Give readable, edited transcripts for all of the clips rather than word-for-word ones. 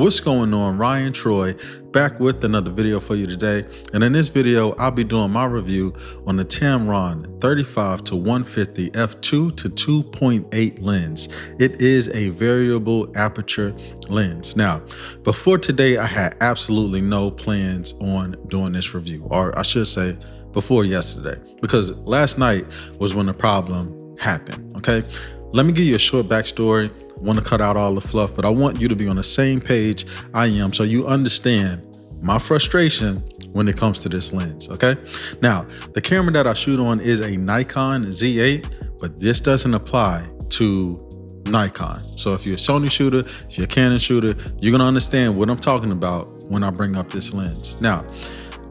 What's going on? Ryan Troy back with another video for you today, and in this video I'll be doing my review on the Tamron 35-150 f2 to 2.8 lens. It is a variable aperture lens. Now, before today I had absolutely no plans on doing this review, or I should say before yesterday, because last night was when the problem happened. Okay, let me give you a short backstory. I want to cut out all the fluff, but I want you to be on the same page I am so you understand my frustration when it comes to this lens, okay? Now, the camera that I shoot on is a Nikon Z8, but this doesn't apply to Nikon. So if you're a Sony shooter, if you're a Canon shooter, you're gonna understand what I'm talking about when I bring up this lens. Now,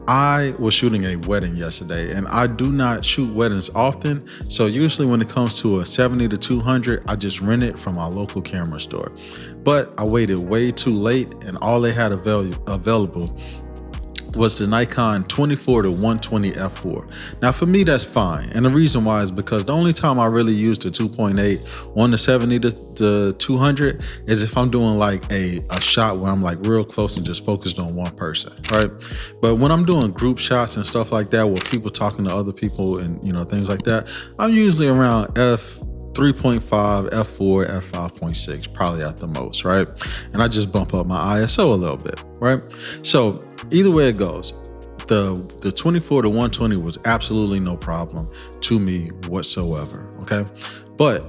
I was shooting a wedding yesterday, and I do not shoot weddings often. So usually when it comes to a 70-200, I just rent it from our local camera store. But I waited way too late, and all they had available was the Nikon 24-120 f4. Now for me, that's fine. And the reason why is because the only time I really use the 2.8 on the 70-200 is if I'm doing like a shot where I'm like real close and just focused on one person, right? But when I'm doing group shots and stuff like that, where people talking to other people and things like that, I'm usually around f3.5, f4, f5.6, probably at the most, right? And I just bump up my ISO a little bit, right? So either way it goes, the 24-120 was absolutely no problem to me whatsoever, okay? But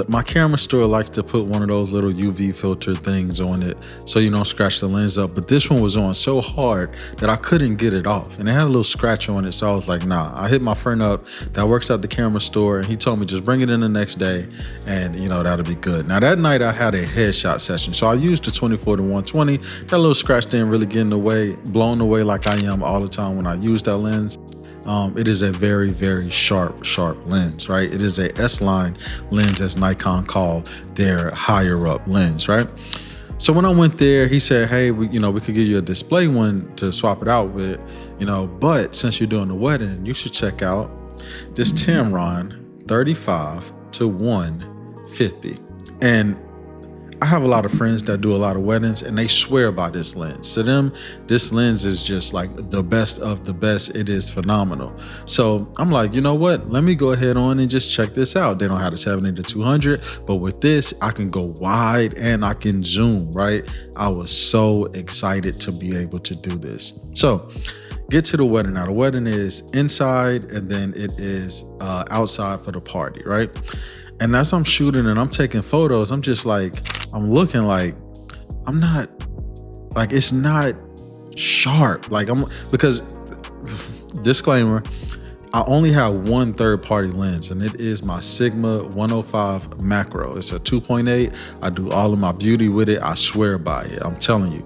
my camera store likes to put one of those little UV filter things on it so you don't scratch the lens up. But this one was on so hard that I couldn't get it off, and it had a little scratch on it. So I was like, nah. I hit my friend up that works at the camera store, and he told me just bring it in the next day, and that'll be good. Now that night I had a headshot session, so I used the 24-120. That little scratch didn't really get in the way, blown away like I am all the time when I use that lens. It is a very, very sharp lens, right? It is a S-line lens, as Nikon call their higher up lens, right? So when I went there, he said, hey, we could give you a display one to swap it out with, but since you're doing the wedding, you should check out this Tamron 35-150. And I have a lot of friends that do a lot of weddings, and they swear by this lens. To them, this lens is just like the best of the best. It is phenomenal. So I'm like, you know what? Let me go ahead on and just check this out. They don't have the 70-200, but with this, I can go wide and I can zoom, right? I was so excited to be able to do this. So get to the wedding. Now the wedding is inside, and then it is outside for the party, right? And as I'm shooting and I'm taking photos, I'm just like, I'm looking like, I'm not, like, it's not sharp. Like because disclaimer, I only have one third-party lens, and it is my Sigma 105 macro. It's a 2.8. I do all of my beauty with it. I swear by it. I'm telling you,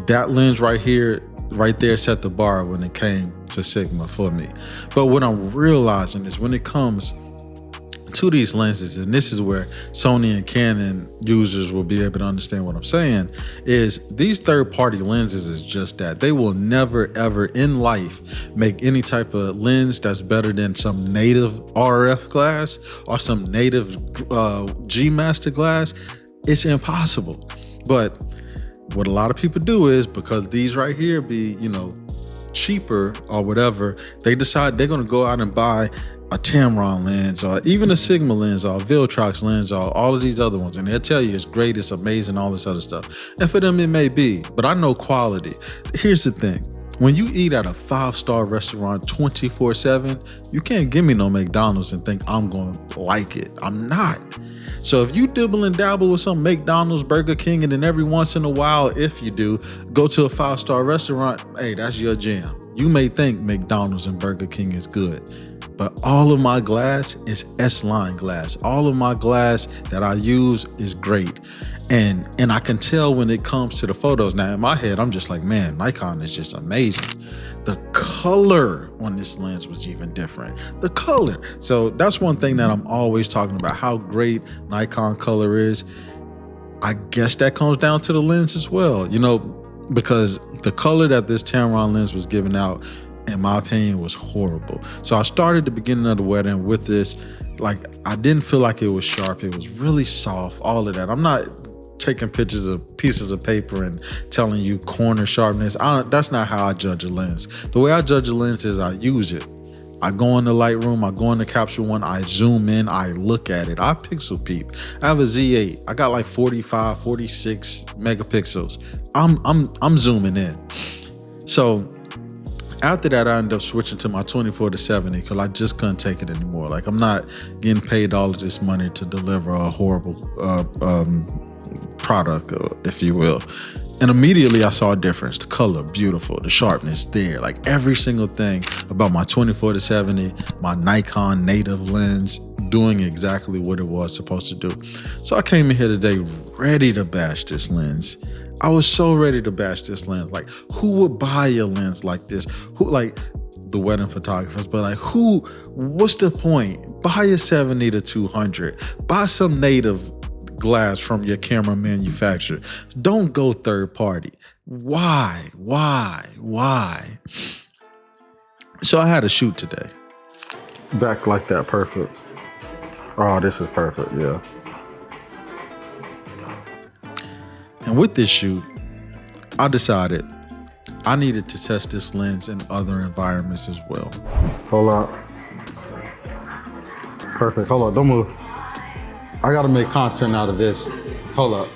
that lens right here, right there set the bar when it came to Sigma for me. But what I'm realizing is when it comes to these lenses, and this is where Sony and Canon users will be able to understand what I'm saying, is these third-party lenses is just that. They will never ever in life make any type of lens that's better than some native RF glass or some native G Master glass. It's impossible. But what a lot of people do is, because these right here be cheaper or whatever, they decide they're going to go out and buy a Tamron lens, or even a Sigma lens, or a Viltrox lens, or all of these other ones, and they'll tell you it's great, it's amazing, all this other stuff. And for them it may be, but I know quality. Here's the thing. When you eat at a 5-star restaurant 24/7, you can't give me no McDonald's and think I'm going to like it. I'm not. So if you dibble and dabble with some McDonald's, Burger King, and then every once in a while, if you do, go to a 5-star restaurant, hey, that's your jam. You may think McDonald's and Burger King is good, but all of my glass is S-line glass. All of my glass that I use is great. And I can tell when it comes to the photos. Now in my head, I'm just like, man, Nikon is just amazing. The color on this lens was even different. The color. So that's one thing that I'm always talking about, how great Nikon color is. I guess that comes down to the lens as well, because the color that this Tamron lens was giving out, in my opinion, was horrible. So I started the beginning of the wedding with this, like, I didn't feel like it was sharp. It was really soft, all of that. I'm not taking pictures of pieces of paper and telling you corner sharpness. That's not how I judge a lens. The way I judge a lens is I use it. I go in the Lightroom, I go into Capture One, I zoom in, I look at it, I pixel peep. I have a Z8, I got like 45, 46 megapixels. I'm zooming in. So after that, I ended up switching to my 24-70 because I just couldn't take it anymore. Like, I'm not getting paid all of this money to deliver a horrible product, if you will. And immediately I saw a difference. The color, beautiful. The sharpness there. Like, every single thing about my 24-70, my Nikon native lens, doing exactly what it was supposed to do. So I came in here today ready to bash this lens. I was so ready to bash this lens. Like, who would buy a lens like this? Who, like, the wedding photographers, but like, what's the point? Buy a 70-200. Buy some native glass from your camera manufacturer. Don't go third party. Why? So I had a shoot today. Back like that, perfect. Oh, this is perfect, yeah. And with this shoot, I decided I needed to test this lens in other environments as well. Hold up. Perfect, hold up, don't move. I gotta make content out of this. Hold up.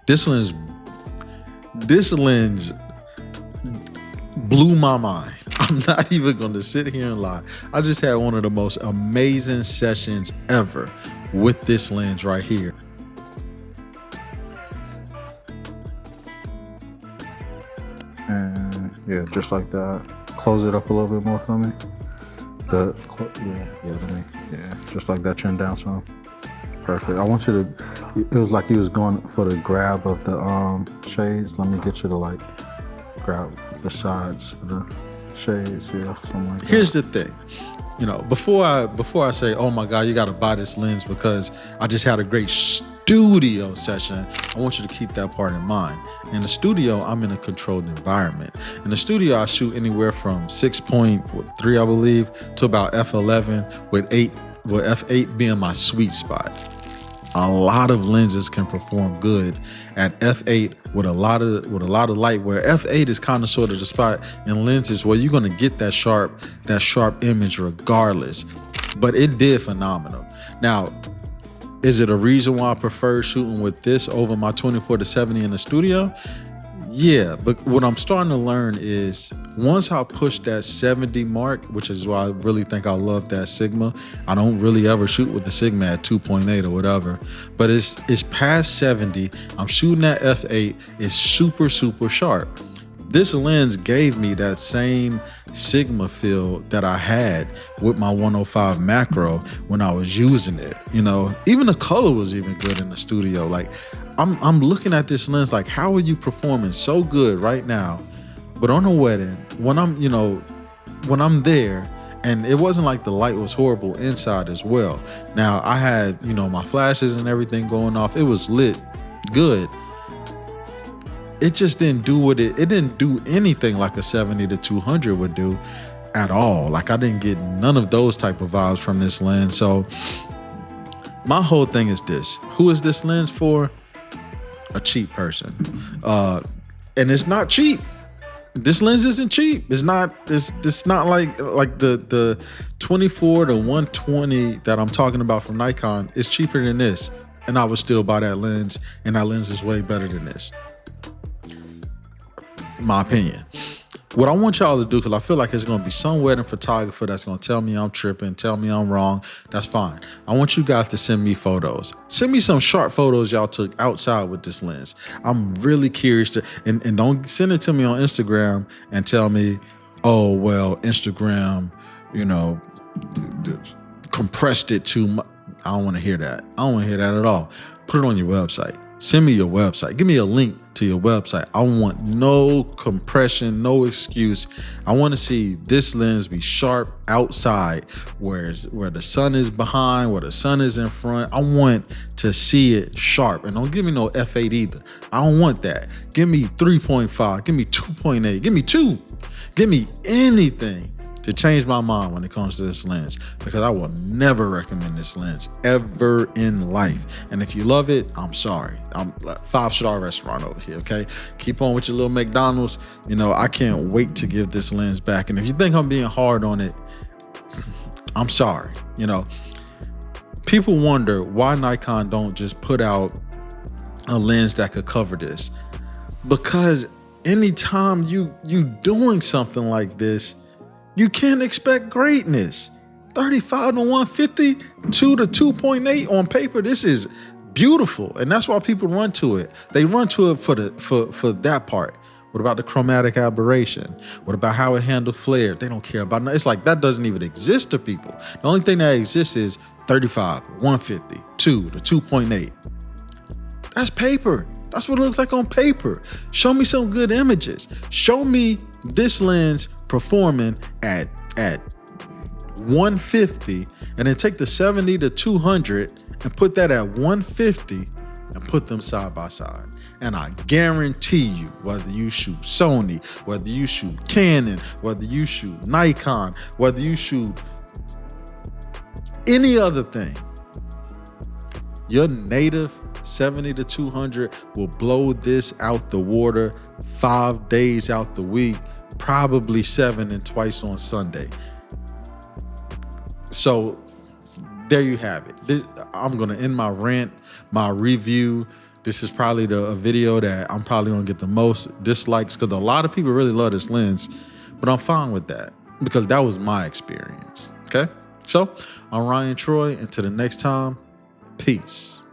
This lens blew my mind. I'm not even gonna sit here and lie. I just had one of the most amazing sessions ever with this lens right here. And yeah, just like that. Close it up a little bit more for me. Yeah, just like that, chin down some. Perfect. I want you to, it was like he was going for the grab of the shades. Let me get you to like grab the sides of the shades here, something like that. Here's the thing. You know, before I say, oh my God, you got to buy this lens because I just had a great studio session, I want you to keep that part in mind. In the studio, I'm in a controlled environment. In the studio, I shoot anywhere from 6.3, I believe, to about f11 with f8 being my sweet spot. A lot of lenses can perform good at f8 with a lot of light, where f8 is kind of sort of the spot in lenses where you're going to get that sharp image regardless. But it did phenomenal. Now, is it a reason why I prefer shooting with this over my 24-70 in the studio? Yeah, but what I'm starting to learn is once I push that 70 mark, which is why I really think I love that Sigma. I don't really ever shoot with the Sigma at 2.8 or whatever, but it's past 70. I'm shooting at f8. It's super, super sharp. This lens gave me that same Sigma feel that I had with my 105 macro when I was using it. You know, even the color was even good in the studio. Like, I'm looking at this lens like, how are you performing so good right now? But on a wedding, when I'm there, and it wasn't like the light was horrible inside as well. Now, I had, my flashes and everything going off. It was lit good. It just didn't do it didn't do anything like a 70-200 would do at all. Like, I didn't get none of those type of vibes from this lens. So my whole thing is this. Who is this lens for? A cheap person. And it's not cheap. This lens isn't cheap. It's not like the 24-120 that I'm talking about from Nikon is cheaper than this. And I would still buy that lens, and that lens is way better than this. My opinion. What I want y'all to do, because I feel like there's going to be some wedding photographer that's going to tell me I'm tripping, tell me I'm wrong. That's fine. I want you guys to send me photos. Send me some sharp photos y'all took outside with this lens. I'm really curious to, and don't send it to me on Instagram and tell me, oh, well, Instagram, compressed it too much. I don't want to hear that. I don't want to hear that at all. Put it on your website. Send me your website. Give me a link to your website. I want no compression, no excuse. I want to see this lens be sharp outside, where the sun is behind, where the sun is in front. I want to see it sharp. And don't give me no f8 either. I don't want that. Give me 3.5. Give me 2.8. Give me 2. Give me anything. to change my mind when it comes to this lens, because I will never recommend this lens ever in life. And if you love it, I'm sorry. I'm like 5-star restaurant over here, okay? Keep on with your little McDonald's. You know, I can't wait to give this lens back. And if you think I'm being hard on it, I'm sorry. You know, people wonder why Nikon don't just put out a lens that could cover this. Because anytime you doing something like this, you can't expect greatness. 35-150, 2 to 2.8 on paper. This is beautiful, and that's why people run to it. They run to it for that part. What about the chromatic aberration? What about how it handles flare? They don't care about it. It's like that doesn't even exist to people. The only thing that exists is 35-150, 2 to 2.8. That's paper. That's what it looks like on paper. Show me some good images. Show me this lens performing at 150, and then take the 70 to 200 and put that at 150 and put them side by side. And I guarantee you, whether you shoot Sony, whether you shoot Canon, whether you shoot Nikon, whether you shoot any other thing, your native 70 to 200 will blow this out the water 5 days out the week, probably 7 and twice on Sunday. So there you have it. I'm going to end my rant, my review. This is probably a video that I'm probably going to get the most dislikes, because a lot of people really love this lens, but I'm fine with that because that was my experience. Okay. So I'm Ryan Troy, and till the next time, peace.